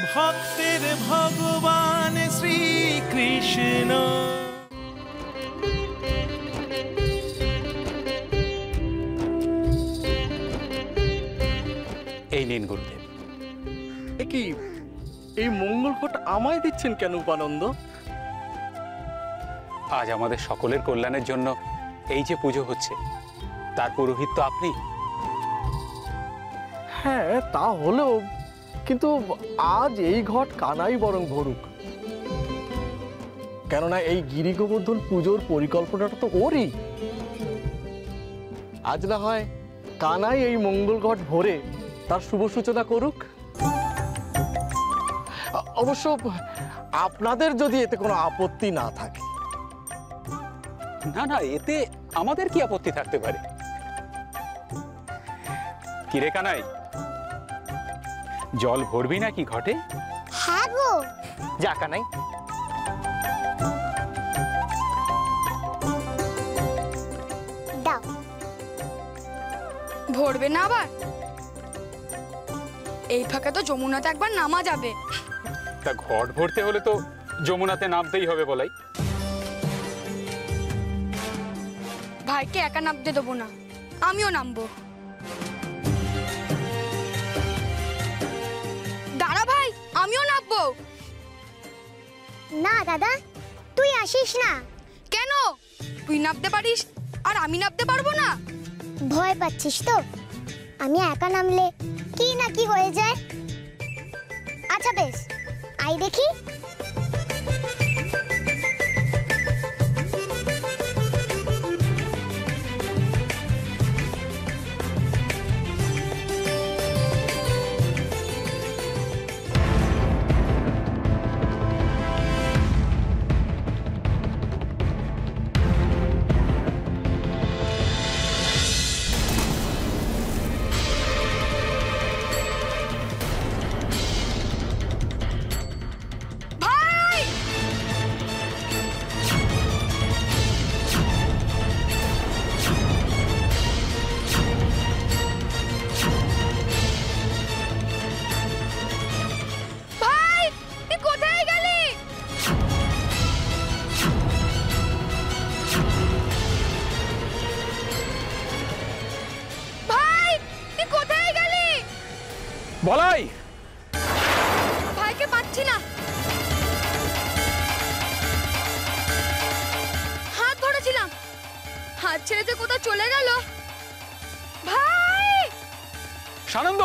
ভক্তের ভগবান শ্রীকৃষ্ণ। এই নিন গুরুদেব। কি এই মঙ্গলঘট আমায় দিচ্ছেন কেন উপানন্দ? আজ আমাদের সকলের কল্যাণের জন্য এই যে পুজো হচ্ছে তার পুরোহিত তো আপনি। হ্যাঁ তা হলেও কিন্তু আজ এই ঘট কানাই বরং ভরুক, কেননা এই গিরি গোবর্ধন পুজোর পরিকল্পনাটা তো ওরই। আজ না হয় কানাই এই মঙ্গল ঘট ভরে তার শুভ সূচনা করুক। অবশ্য আপনাদের যদি এতে কোনো আপত্তি না থাকে। না না, এতে আমাদের কি আপত্তি থাকতে পারে? কিরে কানাই, জল ভরবি নাকি ঘটে? হ্যাঁ গো। যা কানাই। দাও। ভরবে না আবার? এই ফাঁকে তো যমুনাতে একবার নামা যাবে। তা ঘট ভরতে হলে তো যমুনাতে নামতেই হবে বলাই। ভাইকে একা নামতে দেবো না, আমিও নামবো। দাঁড়া ভাই, আমিও নামবো। না দাদা, তুই আসিস না। কেন? তুই নামতে পারিস আর আমি নামতে পারবো না? ভয় পাচ্ছিস তো? আমি একা নামলে কি না কি হয়ে যায়। আচ্ছা বেশ, আই দেখি। ভাই! ভাই, তুই কোথায় গেলি? ভাই, তুই কোথায় গেলি? বলাই! ভাইকে পাচ্ছি না। হাত ধরেছিলাম, হাত ছেড়ে যে কোথাও চলে গেল। ভাই! সানন্দ!